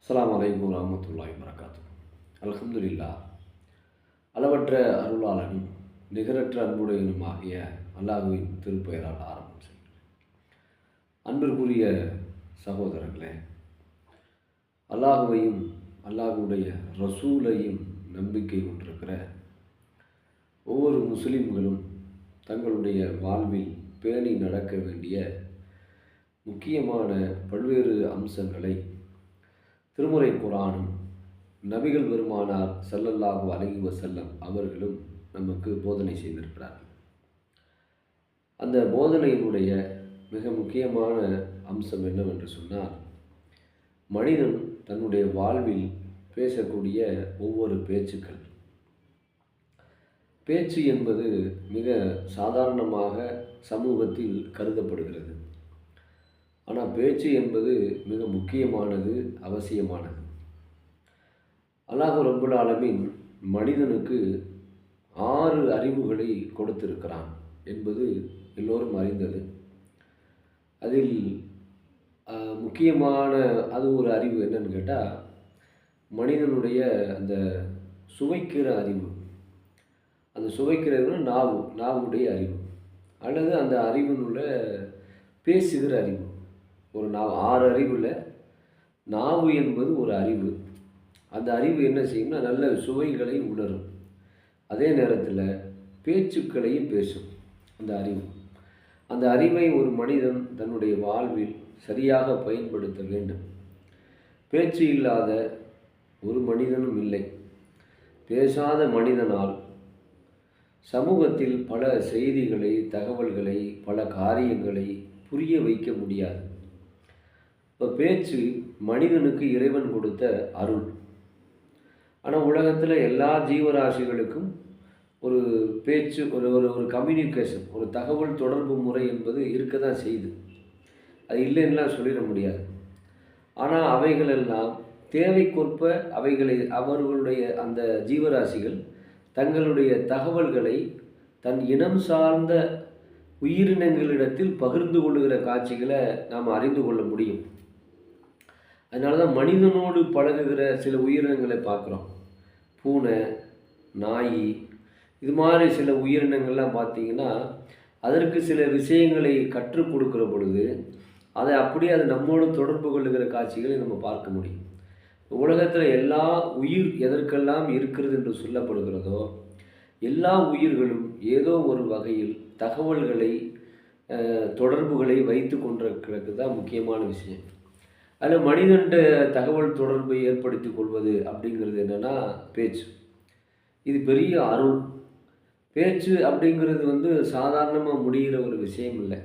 அஸ்ஸலாமு அலைக்கும் வரஹ்மத்துல்லாஹி வபரகாத்துஹு. அல்ஹம்துலில்லாஹ். அளவற்ற அருளாளனும் நிகரற்ற அன்புடையனுமாகிய அல்லாஹ்வின் திருப்பெயரால் ஆரம்பம் செய்கிறேன். அன்பிற்குரிய சகோதரர்களே, அல்லாஹ்வையும் அல்லாஹ்வுடைய ரசூலையும் நம்பிக்கை கொண்டிருக்கிற ஒவ்வொரு முஸ்லிம்களும் தங்களுடைய வாழ்வில் பேணி நடக்க வேண்டிய முக்கியமான பல்வேறு அம்சங்களை திருமுறை குர்ஆனும் நபிகள் பெருமானார் ஸல்லல்லாஹு அலைஹி வஸல்லம் அவர்களும் நமக்கு போதனை செய்திருக்கிறார்கள். அந்த போதனையினுடைய மிக முக்கியமான அம்சம் என்னவென்று சொன்னால், மனிதன் தன்னுடைய வாழ்வில் பேசக்கூடிய ஒவ்வொரு பேச்சுக்கள். பேச்சு என்பது மிக சாதாரணமாக சமூகத்தில் கருதப்படுகிறது. ஆனால் பேச்சு என்பது மிக முக்கியமானது, அவசியமானது. அல்லாஹ் ரப்புல் ஆலமீன் மனிதனுக்கு 6 அறிவுகளை கொடுத்திருக்கிறான் என்பது எல்லோரும் அறிந்தது. அதில் முக்கியமான ஒரு அறிவு என்னன்னு கேட்டால், மனிதனுடைய அந்த சுவைக்கிற அறிவு. அந்த சுவைக்கிற அறிவுனா நாவுடைய அறிவு, அல்லது அந்த அறிவினுள்ள பேசுகிற அறிவு. ஒரு 6 அறிவில் நாவு என்பது ஒரு அறிவு. அந்த அறிவு என்ன செய்யும்னா, நல்ல சுவைகளை உணரும். அதே நேரத்தில் பேச்சுக்களையும் பேசும் அந்த அறிவு. அந்த அறிவை ஒரு மனிதன் தன்னுடைய வாழ்வில் சரியாக பயன்படுத்த வேண்டும். பேச்சு இல்லாத ஒரு மனிதனும் இல்லை. பேசாத மனிதனால் சமூகத்தில் பல செய்திகளை, தகவல்களை, பல காரியங்களை புரிய வைக்க முடியாது. இப்போ பேச்சு மனிதனுக்கு இறைவன் கொடுத்த அருள். ஆனால் உலகத்தில் எல்லா ஜீவராசிகளுக்கும் ஒரு பேச்சு, ஒரு கம்யூனிகேஷன், ஒரு தகவல் தொடர்பு முறை என்பது இருக்க தான் செய்யுது. அது இல்லைன்னுலாம் சொல்லிட முடியாது. ஆனால் அவைகளெல்லாம் தேவைக்கொற்ப அவர்களுடைய அந்த ஜீவராசிகள் தங்களுடைய தகவல்களை தன் இனம் சார்ந்த உயிரினங்களிடத்தில் பகிர்ந்து கொள்ளுகிற காட்சிகளை நாம் அறிந்து கொள்ள முடியும். அதனால தான் மனிதனோடு பழகுகிற சில உயிரினங்களை பார்க்குறோம். பூனை, நாய், இது மாதிரி சில உயிரினங்கள்லாம் பார்த்திங்கன்னா, அதற்கு சில விஷயங்களை கற்றுக் கொடுக்குற பொழுது அதை அப்படியே அது நம்மோடு தொடர்பு கொள்ளுகிற காட்சிகளை நம்ம பார்க்க முடியும். உலகத்தில் எல்லா உயிர் எதற்கெல்லாம் இருக்கிறது என்று சொல்லப்படுகிறதோ, எல்லா உயிர்களும் ஏதோ ஒரு வகையில் தகவல்களை, தொடர்புகளை வைத்து கொண்டிருக்கிறது தான் முக்கியமான விஷயம். அதில் மனிதன்ட தகவல் தொடர்பை ஏற்படுத்தி கொள்வது அப்படிங்கிறது என்னென்னா பேச்சு. இது பெரிய அருள். பேச்சு அப்படிங்கிறது சாதாரணமாக முடிகிற ஒரு விஷயம் இல்லை.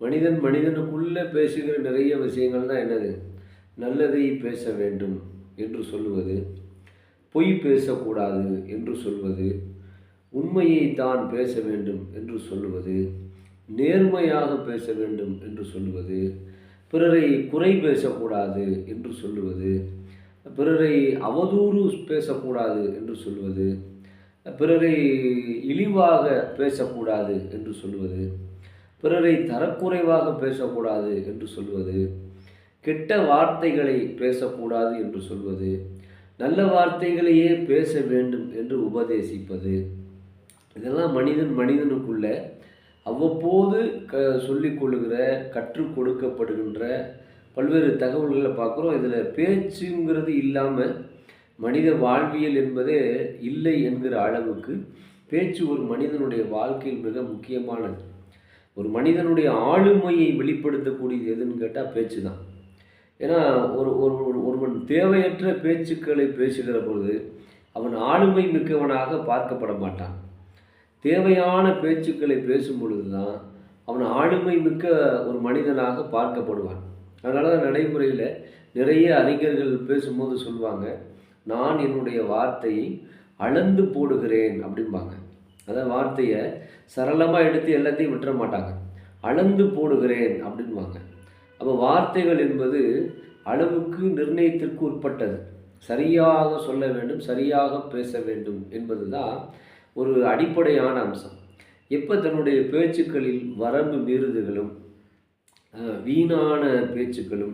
மனிதனுக்குள்ளே பேசுகிற நிறைய விஷயங்கள் தான் என்னது? நல்லதை பேச வேண்டும் என்று சொல்லுவது, பொய் பேசக்கூடாது என்று சொல்வது, உண்மையை தான் பேச வேண்டும் என்று சொல்லுவது, நேர்மையாக பேச வேண்டும் என்று சொல்லுவது, பிறரை குறை பேசக்கூடாது என்று சொல்லுவது, பிறரை அவதூறு பேசக்கூடாது என்று சொல்வது, பிறரை இழிவாக பேசக்கூடாது என்று சொல்வது, பிறரை தரக்குறைவாக பேசக்கூடாது என்று சொல்வது, கெட்ட வார்த்தைகளை பேசக்கூடாது என்று சொல்வது, நல்ல வார்த்தைகளையே பேச வேண்டும் என்று உபதேசிப்பது, இதெல்லாம் மனிதனுக்குள்ள அவ்வப்போது சொல்லிக்கொள்ளுகிற, கற்றுக் கொடுக்கப்படுகின்ற பல்வேறு தகவல்களை பார்க்குறோம். இதில் பேச்சுங்கிறது இல்லாமல் மனித வாழ்வியல் என்பதே இல்லை என்கிற அளவுக்கு பேச்சு ஒரு மனிதனுடைய வாழ்க்கையில் மிக முக்கியமானது. ஒரு மனிதனுடைய ஆளுமையை வெளிப்படுத்தக்கூடியது எதுன்னு கேட்டால் பேச்சு தான். ஏன்னா ஒருவன் தேவையற்ற பேச்சுக்களை பேசுகிற பொழுது அவன் ஆளுமை மிக்கவனாக பார்க்கப்பட மாட்டான். தேவையான பேச்சுக்களை பேசும் பொழுது தான் அவன் ஆளுமை மிக்க ஒரு மனிதனாக பார்க்கப்படுவான். அதனால தான் நடைமுறையில் நிறைய அறிஞர்கள் பேசும்போது சொல்லுவாங்க, நான் என்னுடைய வார்த்தையை அளந்து போடுகிறேன் அப்படிம்பாங்க. அதான் வார்த்தையை சரளமாக எடுத்து எல்லாத்தையும் விட்டுற மாட்டாங்க, அளந்து போடுகிறேன் அப்படின்வாங்க. அப்போ வார்த்தைகள் என்பது அளவுக்கு நிர்ணயத்திற்கு உட்பட்டது. சரியாக சொல்ல வேண்டும், சரியாக பேச வேண்டும் என்பது தான் ஒரு அடிப்படையான அம்சம். எப்போ தன்னுடைய பேச்சுக்களில் வரம்பு மீறுதல்களும் வீணான பேச்சுக்களும்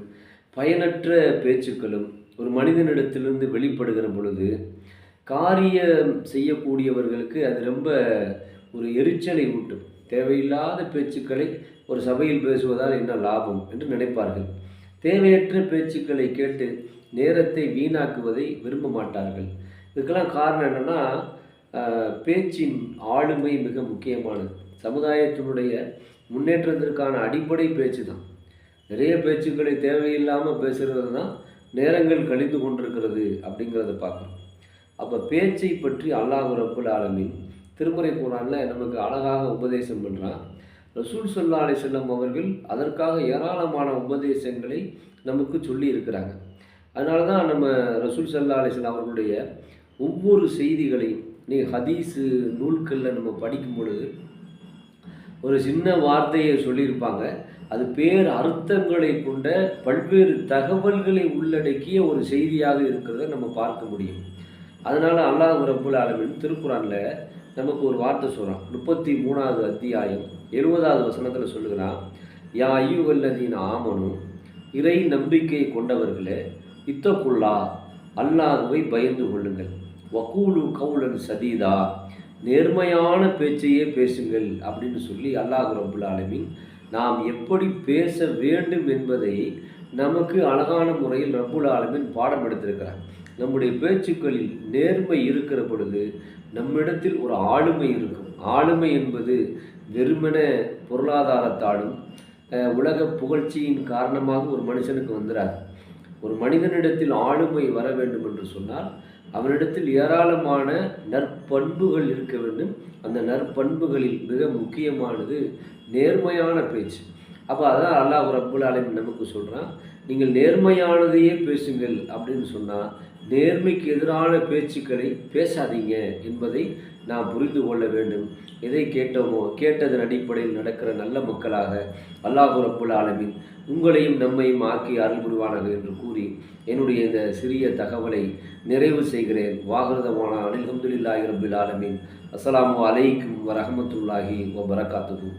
பயனற்ற பேச்சுக்களும் ஒரு மனிதனிடத்திலிருந்து வெளிப்படுகிற பொழுது காரியம் செய்யக்கூடியவர்களுக்கு அது ரொம்ப ஒரு எரிச்சலை ஊட்டும். தேவையில்லாத பேச்சுக்களை ஒரு சபையில் பேசுவதால் என்ன லாபம் என்று நினைப்பார்கள். தேவையற்ற பேச்சுக்களை கேட்டு நேரத்தை வீணாக்குவதை விரும்ப மாட்டார்கள். இதுக்கெல்லாம் காரணம் என்னென்னா, பேச்சின் ஆளுமை மிக முக்கியமானது. சமுதாயத்தினுடைய முன்னேற்றத்திற்கான அடிப்படை பேச்சு தான். நிறைய பேச்சுக்களை தேவையில்லாமல் பேசுகிறது தான் நேரங்கள் கழிந்து கொண்டிருக்கிறது அப்படிங்கிறத பார்க்குறோம். அப்போ பேச்சை பற்றி அல்லாஹ் ரப்புல் ஆலமீன் திருமறை குர்ஆனில் நமக்கு அழகாக உபதேசம் பண்ணுறான். ரசூல் ஸல்லல்லாஹு அலைஹி வஸல்லம் அவர்கள் அதற்காக ஏராளமான உபதேசங்களை நமக்கு சொல்லி இருக்கிறாங்க. அதனால தான் நம்ம ரசூல் ஸல்லல்லாஹு அலைஹி வஸல்லம் அவர்களுடைய ஒவ்வொரு செய்திகளையும் ஹதீஸு நூல்களில் நம்ம படிக்கும் பொழுது ஒரு சின்ன வார்த்தையை சொல்லியிருப்பாங்க. அது பேர் அர்த்தங்களை கொண்ட பல்வேறு தகவல்களை உள்ளடக்கிய ஒரு செய்தியாக இருக்கிறத நம்ம பார்க்க முடியும். அதனால் அல்லாஹ் ரப்புல் ஆலமீன் திருக்குர்ஆனில் நமக்கு ஒரு வார்த்தை சொல்கிறான். 33வது அத்தியாயம் 70வது வசனத்தில் சொல்லுகிறான், யா அய்யுஹல்லதீன ஆமனு, இறை நம்பிக்கை கொண்டவர்களே, இத்தகுல்லா, அல்லாஹ்வை பயந்து கொள்ளுங்கள், வகூலு கௌலன் சதீதா, நேர்மையான பேச்சையே பேசுங்கள் அப்படின்னு சொல்லி அல்லாஹ் ரப்புல் ஆலமீன் நாம் எப்படி பேச வேண்டும் என்பதை நமக்கு அழகான முறையில் ரப்புல் ஆலமீன் பாடம் எடுத்திருக்கிறார். நம்முடைய பேச்சுக்களில் நேர்மை இருக்கிற பொழுது நம்மிடத்தில் ஒரு ஆளுமை இருக்கும். ஆளுமை என்பது வெறுமன பொருளாதாரத்தாலும் உலக புகழ்ச்சியின் காரணமாக ஒரு மனுஷனுக்கு வந்துடாது. ஒரு மனிதனிடத்தில் ஆளுமை வர வேண்டும் என்று சொன்னால் அவனிடத்தில் ஏராளமான நற்பண்புகள் இருக்க வேண்டும். அந்த நற்பண்புகளில் மிக முக்கியமானது நேர்மையான பேச்சு. அப்போ அதான் அல்லாஹ் ரப்புல் ஆலமீன் நமக்கு சொல்கிறான், நீங்கள் நேர்மையானதையே பேசுங்கள் அப்படின்னு சொன்னால் நேர்மைக்கு எதிரான பேச்சுக்களை பேசாதீங்க என்பதை நாம் புரிந்து கொள்ள வேண்டும். எதை கேட்டோமோ கேட்டதன் அடிப்படையில் நடக்கிற நல்ல மக்களாக அல்லாஹ் ரப்புல் ஆலமீன் உங்களையும் நம்மையும் ஆக்கி அருள் புரிவானாக என்று கூறி என்னுடைய இந்த சிறிய தகவலை நிறைவு செய்கிறேன். வாகிருதமான அல்ஹம்துலில்லாஹி ரப்பில் ஆலமீன். அஸ்ஸலாமு அலைக்கும் வரஹ்மத்துல்லாஹி வபரகாத்துஹு.